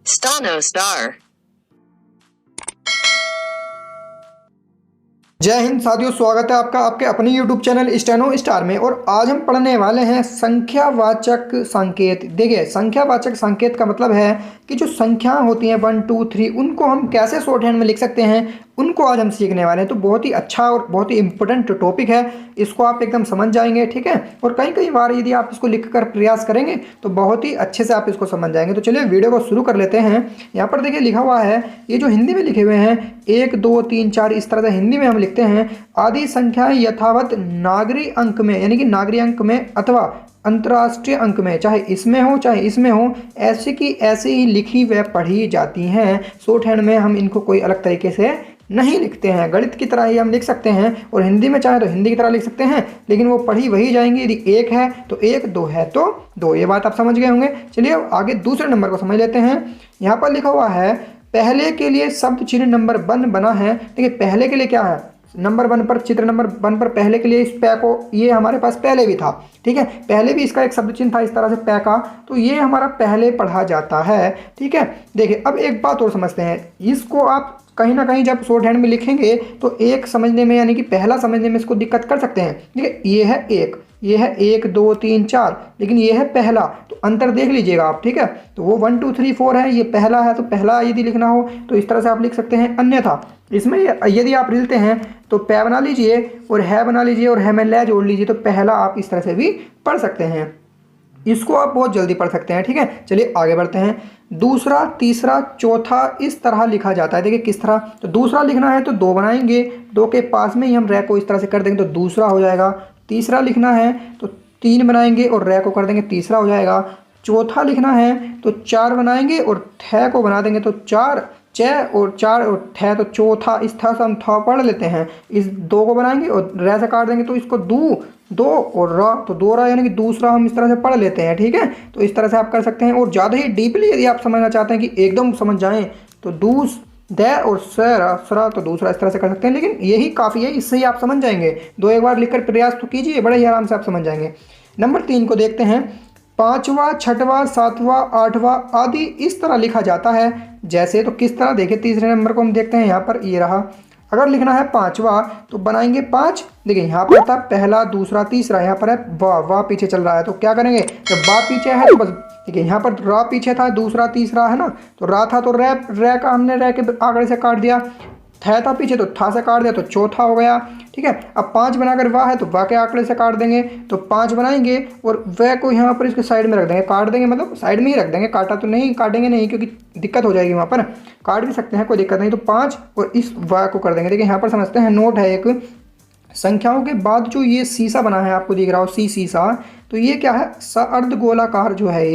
Stano star. जय हिंद साथियों, स्वागत है आपका आपके अपने YouTube चैनल स्टेनो स्टार में। और आज हम पढ़ने वाले हैं संख्यावाचक संकेत। देखिए, संख्यावाचक संकेत का मतलब है कि जो संख्याएं होती हैं 1 2 3 उनको हम कैसे शॉर्ट हैंड में लिख सकते हैं, उनको आज हम सीखने वाले हैं। तो बहुत ही अच्छा और बहुत ही इंपॉर्टेंट टॉपिक है, इसको आप एकदम समझ जाएंगे, ठीक है। और कई कई बार यदि आप इसको लिख कर प्रयास करेंगे तो बहुत ही अच्छे से आप इसको समझ जाएंगे। तो चलिए वीडियो को शुरू कर लेते हैं। यहाँ पर देखिए लिखा हुआ है, ये जो हिंदी में लिखे हुए हैं 1 2 3 4 इस तरह से हिंदी में हम लिखते हैं। आदि संख्याएं यथावत नागरी अंक में, यानी कि नागरी अंक में अथवा अंतर्राष्ट्रीय अंक में, चाहे इसमें हो चाहे इसमें हो, ऐसी की ऐसी ही लिखी व पढ़ी जाती हैं। शॉर्ट हैंड में हम इनको कोई अलग तरीके से नहीं लिखते हैं, गणित की तरह ही हम लिख सकते हैं। और हिंदी में चाहे तो हिंदी की तरह लिख सकते हैं, लेकिन वो पढ़ी वही जाएंगी। यदि 1 है तो 1, 2 है तो 2। ये बात आप समझ गए होंगे। चलिए अब आगे दूसरे नंबर को समझ लेते हैं। यहाँ पर लिखा हुआ है, पहले के लिए शब्द चिन्ह नंबर 1 बना है। देखिए पहले के लिए क्या है, नंबर 1 पर, चित्र नंबर 1 पर पहले के लिए इस पै को, ये हमारे पास पहले भी था, ठीक है। पहले भी इसका एक शब्द चिन्ह था इस तरह से पै का, तो ये हमारा पहले पढ़ा जाता है, ठीक है। देखिए अब एक बात और समझते हैं, इसको आप कहीं ना कहीं जब शॉर्ट हैंड में लिखेंगे तो एक समझने में, यानी कि पहला समझने में इसको दिक्कत कर सकते हैं। देखिए ये है 1, ये है 1 2 3 4, लेकिन ये है पहला, तो अंतर देख लीजिएगा आप, ठीक है। तो वो 1 2 3 4 है, ये पहला है, तो पहला यदि लिखना हो तो इस तरह से आप लिख सकते हैं। अन्यथा इसमें यदि आप रिलते हैं तो पै बना लीजिए और है बना लीजिए और है में लै जोड़ लीजिए, तो पहला आप इस तरह से भी पढ़ सकते हैं। इसको आप बहुत जल्दी पढ़ सकते हैं, ठीक है। चलिए आगे बढ़ते हैं। दूसरा, तीसरा, चौथा इस तरह लिखा जाता है। देखिए किस तरह, तो दूसरा लिखना है तो 2 बनाएंगे, 2 के पास में ही हम रै को इस तरह से कर देंगे तो दूसरा हो जाएगा। तीसरा लिखना है तो 3 बनाएंगे और रै को कर देंगे, तीसरा हो जाएगा। चौथा लिखना है तो 4 बनाएंगे और ठै को बना देंगे तो 4, च और 4 और ठै तो चौथा। इस तरह से हम थ पढ़ लेते हैं। इस 2 को बनाएंगे और रै से काट देंगे तो इसको 2 और र, तो 2 रा यानी कि दूसरा हम इस तरह से पढ़ लेते हैं, ठीक है। तो इस तरह से आप कर सकते हैं। और ज़्यादा ही डीपली यदि आप समझना चाहते हैं कि एकदम समझ जाएं तो दूस दै और सरा तो दूसरा इस तरह से कर सकते हैं, लेकिन यही काफ़ी है, इससे ही आप समझ जाएंगे। 2 एक बार लिखकर प्रयास तो कीजिए, बड़े ही आराम से आप समझ जाएंगे। नंबर 3 को देखते हैं। 5वां, 6वां, 7वां, 8वां आदि इस तरह लिखा जाता है। जैसे, तो किस तरह, देखिए तीसरे नंबर को हम देखते हैं। यहाँ पर ये रहा, अगर लिखना है 5वां तो बनाएंगे 5। देखिए यहाँ पर था पहला, दूसरा, तीसरा, यहाँ पर है वाह पीछे चल रहा है, तो क्या करेंगे, जब बा पीछे है तो बस, देखिए यहाँ पर रा पीछे था, दूसरा तीसरा है ना, तो रा था तो रै का हमने रै के आंकड़े से काट दिया। थ था पीछे तो था से काट दिया तो चौथा हो गया, ठीक है। अब 5 बनाकर वाह है तो वाह के आंकड़े से काट देंगे, तो 5 बनाएंगे और वह को यहाँ पर इसके साइड में रख देंगे, काट देंगे, मतलब साइड में ही रख देंगे, काटा तो नहीं, काटेंगे नहीं क्योंकि दिक्कत हो जाएगी, वहाँ पर काट भी सकते हैं, कोई दिक्कत नहीं। तो 5 और इस वाह को कर देंगे। देखिए यहाँ पर समझते हैं, नोट है एक, संख्याओं के बाद जो ये शीशा बना है, आपको दिख रहा हो शीशा, तो ये क्या है, अर्ध गोलाकार जो है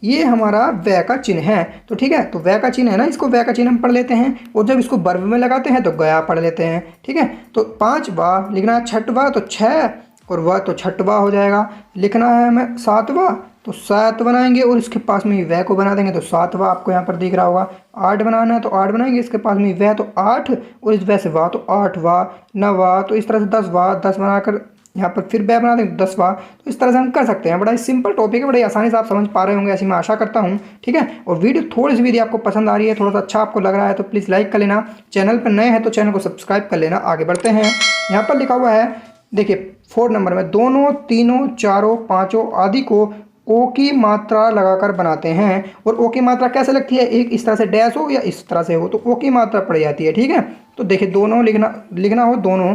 ये हमारा वै का चिन्ह है। तो ठीक है, तो वै का चिन्ह है ना, इसको वै का चिन्ह हम पढ़ लेते हैं। और जब इसको वर्ब में लगाते हैं तो गया पढ़ लेते हैं, ठीक है। तो 5वां लिखना है, 6वां तो 6 और वह तो 6वां हो जाएगा। लिखना है हमें 7वां तो 7 बनाएंगे और इसके पास में ही वह को बना देंगे तो 7वां आपको यहाँ पर दिख रहा होगा। 8 बनाना है तो 8 बनाएंगे, इसके पास में वह तो 8 और इस वह से वाह तो 8वां, 9वां, तो इस तरह से 10वां, 10 बनाकर यहाँ पर फिर वह बना देंगे 10वां। तो इस तरह से हम कर सकते हैं। बड़ा ही सिंपल टॉपिक है, बड़ी आसानी से आप समझ पा रहे होंगे, ऐसी मैं आशा करता हूँ, ठीक है। और वीडियो थोड़ी सी भी यदि आपको पसंद आ रही है, थोड़ा सा अच्छा आपको लग रहा है तो प्लीज़ लाइक कर लेना। चैनल पर नए हैं तो चैनल को सब्सक्राइब कर लेना। आगे बढ़ते हैं। यहाँ पर लिखा हुआ है, देखिए 4 नंबर में, दोनों, तीनों, चारों, पाँचों आदि को ओ की मात्रा लगाकर बनाते हैं। और ओ की मात्रा कैसे लगती है, एक इस तरह से डैश हो या इस तरह से हो तो ओ की मात्रा पड़ जाती है, ठीक है। तो देखिए दोनों लिखना हो दोनों,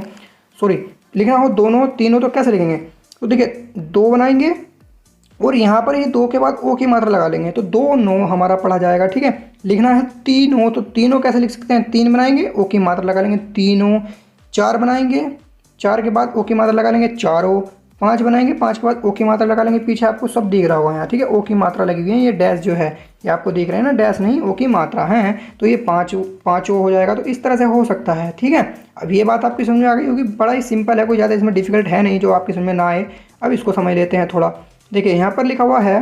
लिखना हो दोनों, तीनों, तो कैसे लिखेंगे, तो देखिए 2 बनाएंगे और यहाँ पर ये 2 के बाद ओ की मात्रा लगा लेंगे तो 2 9 हमारा पढ़ा जाएगा, ठीक है। लिखना है तीनों, तो तीनों कैसे लिख सकते हैं, 3 बनाएंगे, ओ की मात्रा लगा लेंगे तीनों। 4 बनाएंगे, 4 के बाद ओ की मात्रा लगा लेंगे चारों। 5 बनाएंगे, 5 के बाद ओ की मात्रा लगा लेंगे, पीछे आपको सब दिख रहा होगा यहाँ, ठीक है। ओ की मात्रा लगी हुई है, ये डैश जो है ये आपको दिख रहे हैं ना, डैश नहीं, ओ की मात्रा है, तो ये 5 हो जाएगा। तो इस तरह से हो सकता है, ठीक है। अब ये बात आपकी समझ में आ गई होगी, बड़ा ही सिंपल है, कोई ज़्यादा इसमें डिफिकल्ट है नहीं जो आपकी समझ में ना आए। अब इसको समझ लेते हैं थोड़ा। देखिए यहाँ पर लिखा हुआ है,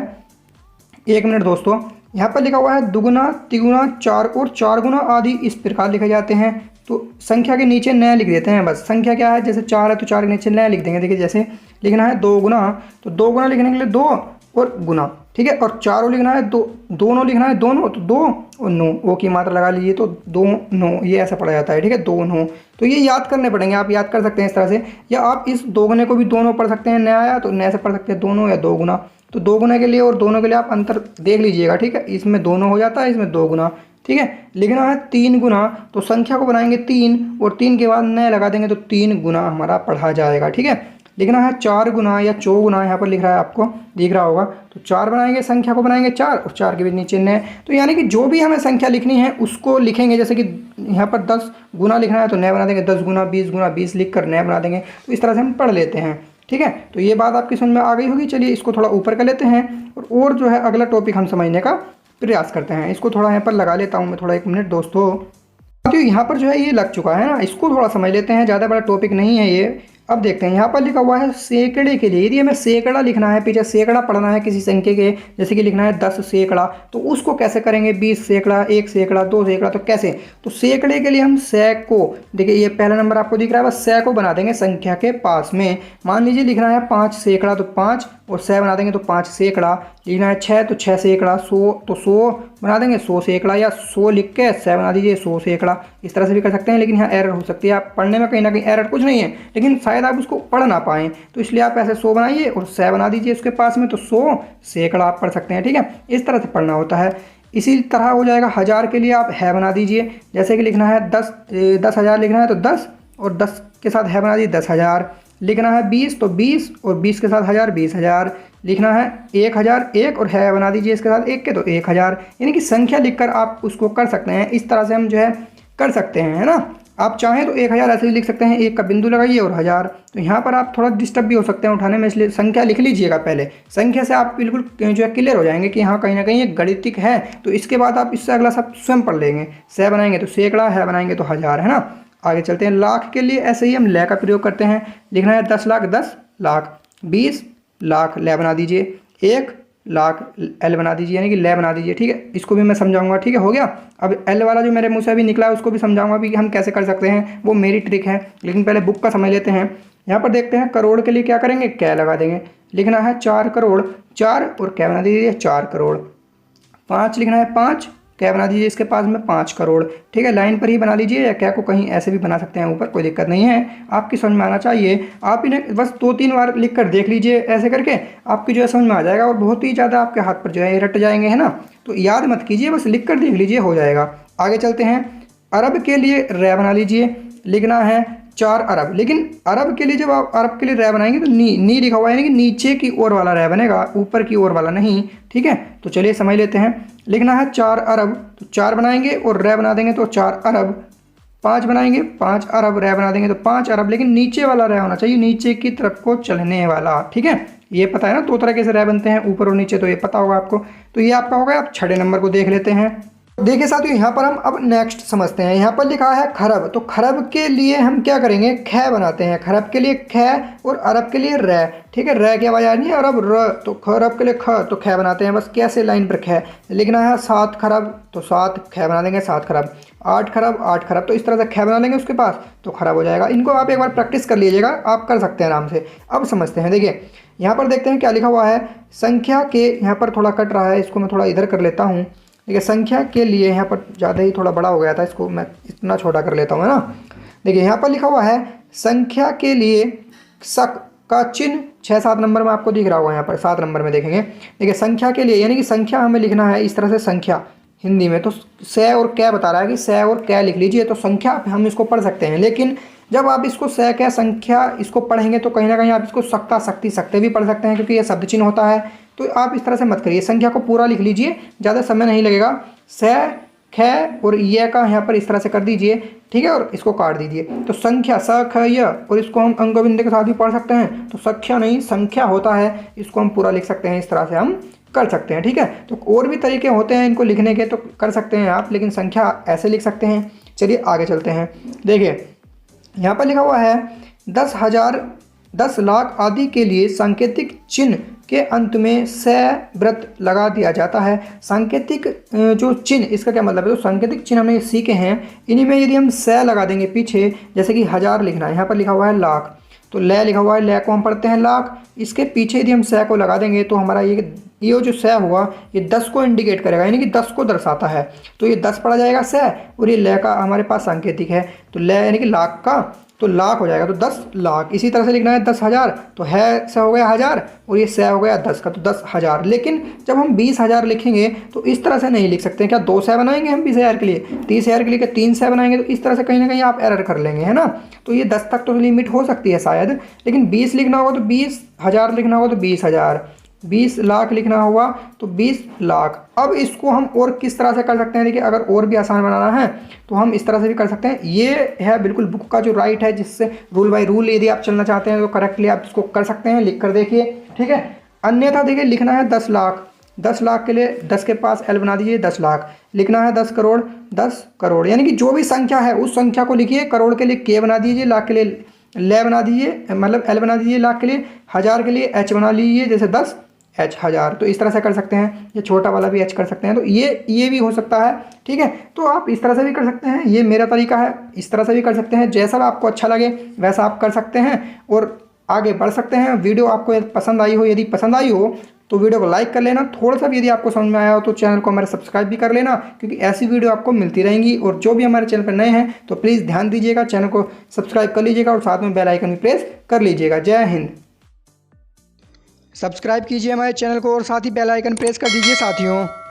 1 मिनट दोस्तों, यहाँ पर लिखा हुआ है दुगुना, तिगुना, 4 और 4 गुना आदि इस प्रकार लिखे जाते हैं। तो संख्या के नीचे नया लिख देते हैं, बस संख्या क्या है, जैसे 4 है तो 4 के नीचे नया लिख देंगे। देखिए जैसे लिखना है 2 गुना, तो 2 गुना लिखने के लिए 2 और गुना, ठीक है। और चारों लिखना है, दोनों लिखना है, दोनों तो 2 और 9, ओ की मात्रा लगा लीजिए तो 2 9, ये ऐसा पढ़ा जाता है, ठीक है, 2 9। तो ये याद करने पड़ेंगे, आप याद कर सकते हैं इस तरह से, या आप इस 2 गुने को भी दोनों पढ़ सकते हैं, नया आया तो नए से पढ़ सकते हैं दोनों या 2 गुना। तो 2 गुना के लिए और दोनों के लिए आप अंतर देख लीजिएगा, ठीक है, इसमें दोनों हो जाता है, इसमें 2 गुना, ठीक है। लिखना है 3 गुना, तो संख्या को बनाएंगे 3 और 3 के बाद नए लगा देंगे तो 3 गुना हमारा पढ़ा जाएगा, ठीक है। लिखना है 4 गुना या 4 गुना, यहाँ पर लिख रहा है, आपको दिख रहा होगा, तो 4 बनाएंगे, संख्या को बनाएंगे 4 और 4 के बीच नीचे नए। तो यानी कि जो भी हमें संख्या लिखनी है उसको लिखेंगे, जैसे कि यहाँ पर 10 गुना लिखना है तो नए बना देंगे, 10 गुना 20 लिख कर नए बना देंगे। तो इस तरह से हम पढ़ लेते हैं, ठीक है। तो ये बात आपकी समझ में आ गई होगी। चलिए इसको थोड़ा ऊपर कर लेते हैं और जो है अगला टॉपिक हम समझने का प्रयास करते हैं। इसको थोड़ा यहाँ पर लगा लेता हूँ मैं, थोड़ा 1 मिनट दोस्तों, क्योंकि यहाँ पर जो है ये लग चुका है ना, इसको थोड़ा समझ लेते हैं, ज़्यादा बड़ा टॉपिक नहीं है ये। अब देखते हैं, यहाँ पर लिखा हुआ है सैकड़े के लिए, यदि हमें सैकड़ा लिखना है, पीछे सैकड़ा पढ़ना है किसी संख्या के, जैसे कि लिखना है 10 सैकड़ा, तो उसको कैसे करेंगे, 20 सैकड़ा, 1 सैकड़ा, 2 सैकड़ा, तो कैसे, तो सैकड़े के लिए हम सै को, देखिए ये पहला नंबर आपको दिख रहा है, बस सै को बना देंगे संख्या के पास में। मान लीजिए लिखना है 5 सैकड़ा, तो 5 और सै बना देंगे तो 5 सैकड़ा। लिखना है 6 तो 6 सैकड़ा, 100 तो 100 बना देंगे 100 सैकड़ा, या 100 लिख के सै बना दीजिए 100 सैकड़ा। इस तरह से भी कर सकते हैं, लेकिन यहाँ एरर हो सकती है, आप पढ़ने में कहीं ना कहीं एरर कुछ नहीं है, लेकिन शायद आप उसको पढ़ ना पाएँ, तो इसलिए आप ऐसे 100 बनाइए और सै बना दीजिए उसके पास में, तो 100 सैकड़ा आप पढ़ सकते हैं, ठीक है। इस तरह से पढ़ना होता है। इसी तरह हो जाएगा 1000 के लिए, आप है बना दीजिए, जैसे कि लिखना है 10,000 लिखना है तो 10 और 10 के साथ है बना दीजिए 10,000। लिखना है 20 तो 20 और 20 के साथ 1000 20,000। लिखना है 1000 1 और है बना दीजिए इसके साथ 1 के तो 1000। यानी कि संख्या लिखकर आप उसको कर सकते हैं, इस तरह से हम जो है कर सकते हैं, है ना। आप चाहें तो 1000 ऐसे भी लिख सकते हैं, 1 का बिंदु लगाइए और 1000। तो यहाँ पर आप थोड़ा डिस्टर्ब भी हो सकते हैं उठाने में, इसलिए संख्या लिख लीजिएगा पहले। संख्या से आप बिल्कुल जो है क्लियर हो जाएंगे कि हाँ कहीं ना कहीं ये गणितिक है, तो इसके बाद आप इससे अगला सब स्वयं पढ़ लेंगे। सै बनाएंगे तो सैकड़ा, है बनाएंगे तो 1000, है ना। आगे चलते हैं। लाख के लिए ऐसे ही हम लय का प्रयोग करते हैं। लिखना है 10 लाख 10 लाख, 20 लाख लय बना दीजिए, 1 लाख एल बना दीजिए, यानी कि लय बना दीजिए, ठीक है। इसको भी मैं समझाऊंगा, ठीक है, हो गया। अब एल वाला जो मेरे मुंह से अभी निकला है उसको भी समझाऊंगा भी कि हम कैसे कर सकते हैं, वो मेरी ट्रिक है, लेकिन पहले बुक का समझ लेते हैं। यहाँ पर देखते हैं करोड़ के लिए क्या करेंगे, कै लगा देंगे। लिखना है 4 करोड़, 4 और कै बना दीजिए 4 करोड़। 5 लिखना है 5, क्या बना दीजिए इसके पास में 5 करोड़, ठीक है। लाइन पर ही बना लीजिए, या क्या को कहीं ऐसे भी बना सकते हैं ऊपर, कोई दिक्कत नहीं है, आपकी समझ में आना चाहिए। आप इन्हें बस 2-3 बार लिख कर देख लीजिए, ऐसे करके आपकी जो है समझ में आ जाएगा, और बहुत ही ज़्यादा आपके हाथ पर जो है रट जाएंगे, है ना। तो याद मत कीजिए, बस लिख कर देख लीजिए, हो जाएगा। आगे चलते हैं। अरब के लिए रै बना लीजिए। लिखना है 4 अरब, लेकिन अरब के लिए जब आप अरब के लिए रै बनाएंगे तो नी लिखा हुआ है, यानी कि नीचे की ओर वाला रै बनेगा, ऊपर की ओर वाला नहीं, ठीक है। तो चलिए समझ लेते हैं। लिखना है 4 अरब, तो 4 बनाएंगे और रै बना देंगे तो 4 अरब। 5 बनाएंगे 5 अरब, रै बना देंगे तो 5 अरब, लेकिन नीचे वाला रै होना चाहिए, नीचे की तरफ को चलने वाला, ठीक है। ये पता है ना, 2 तरह के से रै बनते हैं, ऊपर और नीचे, तो ये पता होगा आपको। तो ये आपका होगा। आप 6 नंबर को देख लेते हैं। देखिए साथियों, यहाँ पर हम अब नेक्स्ट समझते हैं। यहाँ पर लिखा है खरब, तो खरब के लिए हम क्या करेंगे, ख बनाते हैं। खरब के लिए ख और अरब के लिए रै, ठीक है। रै की आवाज़ आ रही है, अरब र, तो खरब के लिए ख, तो ख बनाते हैं, बस कैसे लाइन पर ख। लिखना है 7 खरब, तो 7 ख बना देंगे 7 खरब। 8 खरब 8 खरब, तो इस तरह से ख बना लेंगे उसके पास, तो खरब हो जाएगा। इनको आप एक बार प्रैक्टिस कर लीजिएगा, आप कर सकते हैं आराम से। अब समझते हैं। देखिए यहाँ पर देखते हैं क्या लिखा हुआ है। संख्या के, यहाँ पर थोड़ा कट रहा है, इसको मैं थोड़ा इधर कर लेता हूँ। देखिए संख्या के लिए यहाँ पर ज़्यादा ही थोड़ा बड़ा हो गया था, इसको मैं इतना छोटा कर लेता हूँ, है ना। देखिए यहाँ पर लिखा हुआ है संख्या के लिए शक का चिन्ह 6-7 नंबर में आपको दिख रहा होगा। यहाँ पर 7 नंबर में देखेंगे। देखिए संख्या के लिए, यानी कि संख्या हमें लिखना है इस तरह से, संख्या हिंदी में तो सै और कै बता रहा है कि सै और कै लिख लीजिए, तो संख्या हम इसको पढ़ सकते हैं। लेकिन जब आप इसको सै कै संख्या इसको पढ़ेंगे तो कहीं ना कहीं आप इसको सक्ता शक्ति सकते भी पढ़ सकते हैं, क्योंकि ये शब्द चिन्ह होता है। तो आप इस तरह से मत करिए, संख्या को पूरा लिख लीजिए, ज़्यादा समय नहीं लगेगा। सै ख और ये का यहाँ पर इस तरह से कर दीजिए, ठीक है, और इसको काट दीजिए। तो संख्या स ख य, और इसको हम अंगबिंदु के साथ भी पढ़ सकते हैं, तो संख्या नहीं संख्या होता है, इसको हम पूरा लिख सकते हैं। इस तरह से हम कर सकते हैं, ठीक है। तो और भी तरीके होते हैं इनको लिखने के, तो कर सकते हैं आप, लेकिन संख्या ऐसे लिख सकते हैं। चलिए आगे चलते हैं। देखिए यहाँ पर लिखा हुआ है 10,000 10 लाख आदि के लिए सांकेतिक चिन्ह के अंत में सै व्रत लगा दिया जाता है। सांकेतिक जो चिन्ह, इसका क्या मतलब है, तो सांकेतिक चिन्ह हमने सीखे हैं, इन्हीं में यदि हम सै लगा देंगे पीछे, जैसे कि 1000 लिखना है, यहाँ पर लिखा हुआ है लाख, तो ले लिखा हुआ है, ले को हम पढ़ते हैं लाख। इसके पीछे यदि हम सै को लगा देंगे तो हमारा ये जो सै हुआ ये 10 को इंडिकेट करेगा, यानी कि 10 को दर्शाता है। तो ये 10 पढ़ा जाएगा सै, और ये ले का हमारे पास सांकेतिक है, तो ले यानी कि लाख का, तो लाख हो जाएगा, तो 10 लाख। इसी तरह से लिखना है 10,000, तो है से हो गया 1000, और ये सै हो गया 10 का, तो 10,000। लेकिन जब हम 20,000 लिखेंगे तो इस तरह से नहीं लिख सकते। क्या 2 सै बनाएंगे हम 20,000 के लिए? 30,000 के लिए क्या 3 सै बनाएंगे? तो इस तरह से कहीं ना कहीं आप एरर कर लेंगे, है ना। तो ये 10 तक तो लिमिट हो सकती है शायद, लेकिन 20 लिखना होगा तो 20,000 लिखना होगा तो 20,000, 20 लाख लिखना होगा तो 20 लाख। अब इसको हम और किस तरह से कर सकते हैं? देखिए, अगर और भी आसान बनाना है तो हम इस तरह से भी कर सकते हैं। ये है बिल्कुल बुक का जो राइट है, जिससे रूल बाय रूल यदि आप चलना चाहते हैं तो करेक्टली आप इसको कर सकते हैं, लिख कर देखिए, ठीक है। अन्यथा देखिए, लिखना है 10 लाख, 10 लाख के लिए 10 के पास एल बना दीजिए, 10 लाख। लिखना है 10 करोड़, 10 करोड़, यानी कि जो भी संख्या है उस संख्या को लिखिए। करोड़ के लिए के बना दीजिए, लाख के लिए ले बना दीजिए, मतलब एल बना दीजिए लाख के लिए, हज़ार के लिए एच बना लीजिए, जैसे 10 एच हज़ार। तो इस तरह से कर सकते हैं, ये छोटा वाला भी एच कर सकते हैं, तो ये भी हो सकता है, ठीक है। तो आप इस तरह से भी कर सकते हैं, ये मेरा तरीका है, इस तरह से भी कर सकते हैं, जैसा आपको अच्छा लगे वैसा आप कर सकते हैं और आगे बढ़ सकते हैं। वीडियो आपको पसंद आई हो, यदि पसंद आई हो तो वीडियो को लाइक कर लेना, थोड़ा सा भी यदि आपको समझ में आया हो तो चैनल को हमारे सब्सक्राइब भी कर लेना, क्योंकि ऐसी वीडियो आपको मिलती रहेंगी। और जो भी हमारे चैनल पर नए हैं तो प्लीज़ ध्यान दीजिएगा, चैनल को सब्सक्राइब कर लीजिएगा और साथ में बेल आइकन भी प्रेस कर लीजिएगा। जय हिंद। सब्सक्राइब कीजिए हमारे चैनल को और साथ ही बेल आइकन प्रेस कर दीजिए साथियों।